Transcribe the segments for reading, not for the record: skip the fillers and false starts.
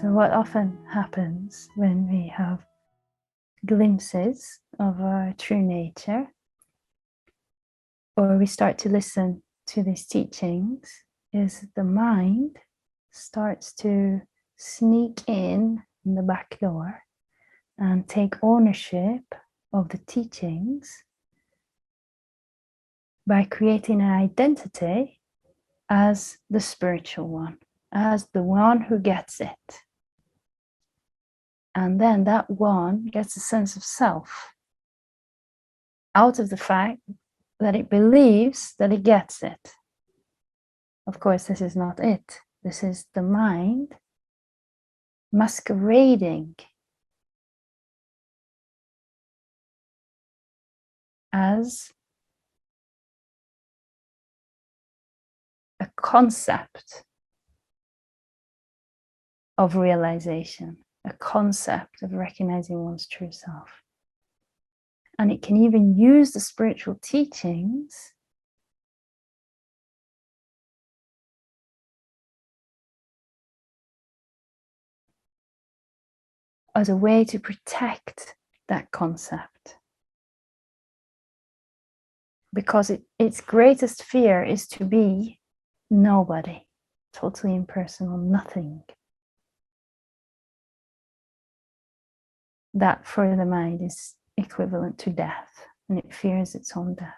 So what often happens when we have glimpses of our true nature, or we start to listen to these teachings, is the mind starts to sneak in the back door and take ownership of the teachings by creating an identity as the spiritual one, as the one who gets it. And then that one gets a sense of self out of the fact that it believes that it gets it. Of course, this is not it. This is the mind masquerading as a concept of realization, a concept of recognizing one's true self. And it can even use the spiritual teachings as a way to protect that concept. Because its greatest fear is to be nobody, totally impersonal, nothing. That for the mind is equivalent to death, and it fears its own death.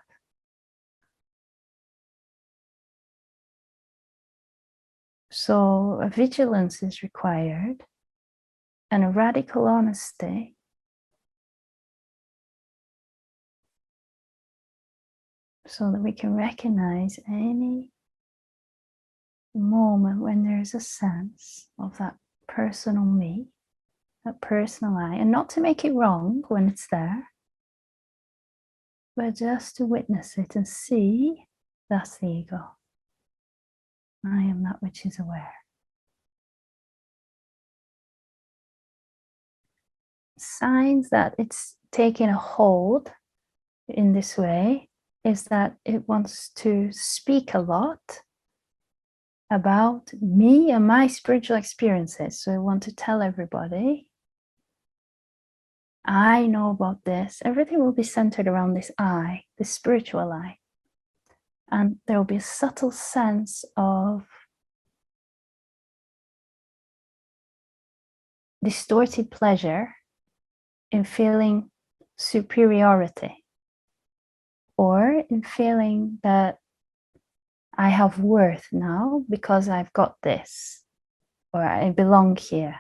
So a vigilance is required, and a radical honesty so that we can recognize any moment when there's a sense of that personal me, that personal I, and not to make it wrong when it's there, but just to witness it and see that's the ego. I am that which is aware. Signs that it's taking a hold in this way is that it wants to speak a lot about me and my spiritual experiences. So I want to tell everybody, I know about this. Everything will be centered around this I, this spiritual I. And there will be a subtle sense of distorted pleasure in feeling superiority, or in feeling that I have worth now because I've got this, or I belong here.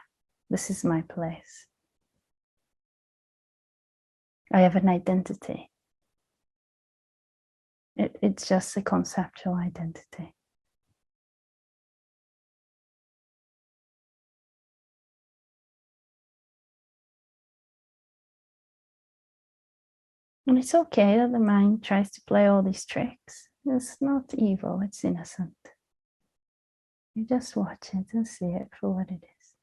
This is my place. I have an identity. It's just a conceptual identity. And it's okay that the mind tries to play all these tricks. It's not evil, it's innocent. You just watch it and see it for what it is.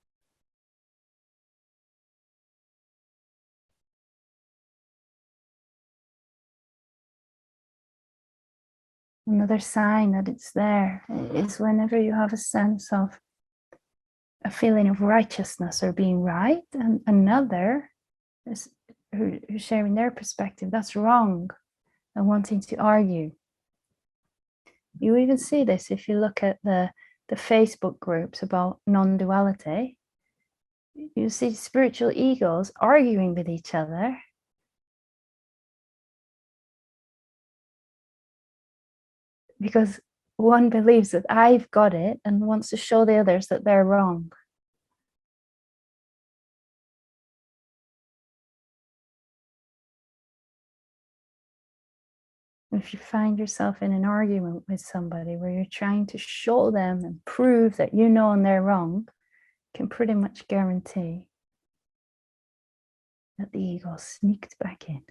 Another sign that it's there is whenever you have a sense of a feeling of righteousness or being right, and another is who's sharing their perspective, that's wrong, and wanting to argue. You even see this if you look at the Facebook groups about non-duality. You see spiritual egos arguing with each other because one believes that I've got it and wants to show the others that they're wrong. If you find yourself in an argument with somebody where you're trying to show them and prove that you know and they're wrong, you can pretty much guarantee that the ego sneaked back in.